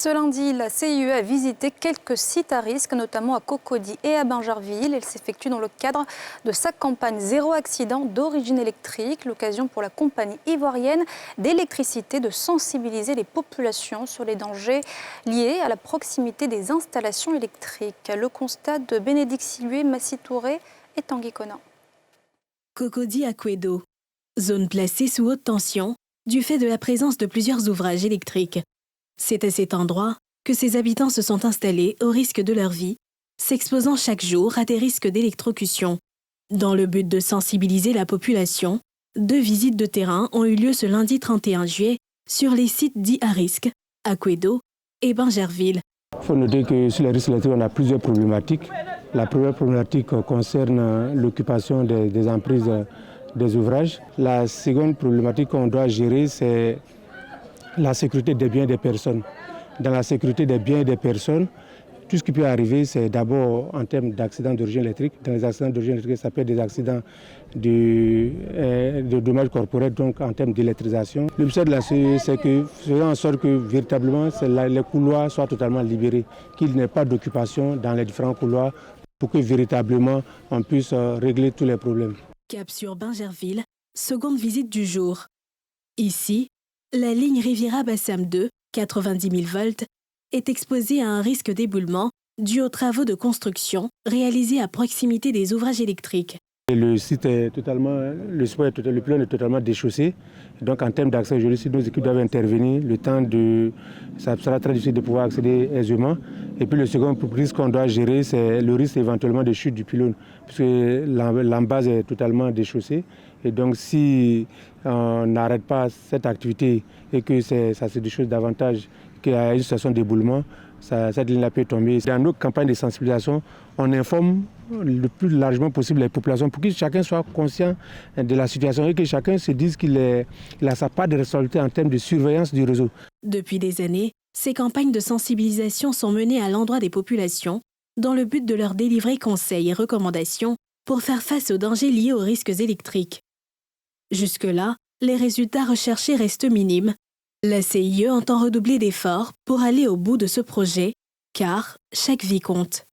Ce lundi, la CIE a visité quelques sites à risque, notamment à Cocody et à Bingerville. Elle s'effectue dans le cadre de sa campagne Zéro accident d'origine électrique, l'occasion pour la compagnie ivoirienne d'électricité de sensibiliser les populations sur les dangers liés à la proximité des installations électriques. Le constat de Bénédicte Silué, Massi Touré et Tanguy Conan. Cocody à Quedo, zone placée sous haute tension du fait de la présence de plusieurs ouvrages électriques. C'est à cet endroit que ces habitants se sont installés au risque de leur vie, s'exposant chaque jour à des risques d'électrocution. Dans le but de sensibiliser la population, 2 visites de terrain ont eu lieu ce lundi 31 juillet sur les sites dits à risque, à Quedo et Bingerville. Il faut noter que sur les risques électriques, on a plusieurs problématiques. La première problématique concerne l'occupation des emprises des ouvrages. La seconde problématique qu'on doit gérer, c'est la sécurité des biens des personnes. Dans la sécurité des biens et des personnes, tout ce qui peut arriver, c'est d'abord en termes d'accidents d'origine électrique. Dans les accidents d'origine électrique, ça peut être des accidents de dommages corporels, donc en termes d'électrisation. L'objectif de la CE, c'est que faisons en sorte que véritablement les couloirs soient totalement libérés, qu'il n'y ait pas d'occupation dans les différents couloirs pour que véritablement on puisse régler tous les problèmes. Cap sur Bingerville, seconde visite du jour. Ici, la ligne Riviera-Bassam 2, 90 000 volts, est exposée à un risque d'éboulement dû aux travaux de construction réalisés à proximité des ouvrages électriques. Le site est totalement, le pylône est totalement déchaussé. Donc en termes d'accès aujourd'hui, si nos équipes doivent intervenir, ça sera très difficile de pouvoir accéder aisément. Et puis le second risque qu'on doit gérer, c'est le risque éventuellement de chute du pylône, puisque l'embase est totalement déchaussée. Et donc si on n'arrête pas cette activité et que ça se déchausse davantage, qu'il y a une situation d'éboulement, cette ligne-là peut tomber. Dans nos campagnes de sensibilisation, on informe le plus largement possible les populations pour que chacun soit conscient de la situation et que chacun se dise qu'il a sa part de responsabilité en termes de surveillance du réseau. Depuis des années, ces campagnes de sensibilisation sont menées à l'endroit des populations dans le but de leur délivrer conseils et recommandations pour faire face aux dangers liés aux risques électriques. Jusque-là, les résultats recherchés restent minimes. La CIE entend redoubler d'efforts pour aller au bout de ce projet, car chaque vie compte.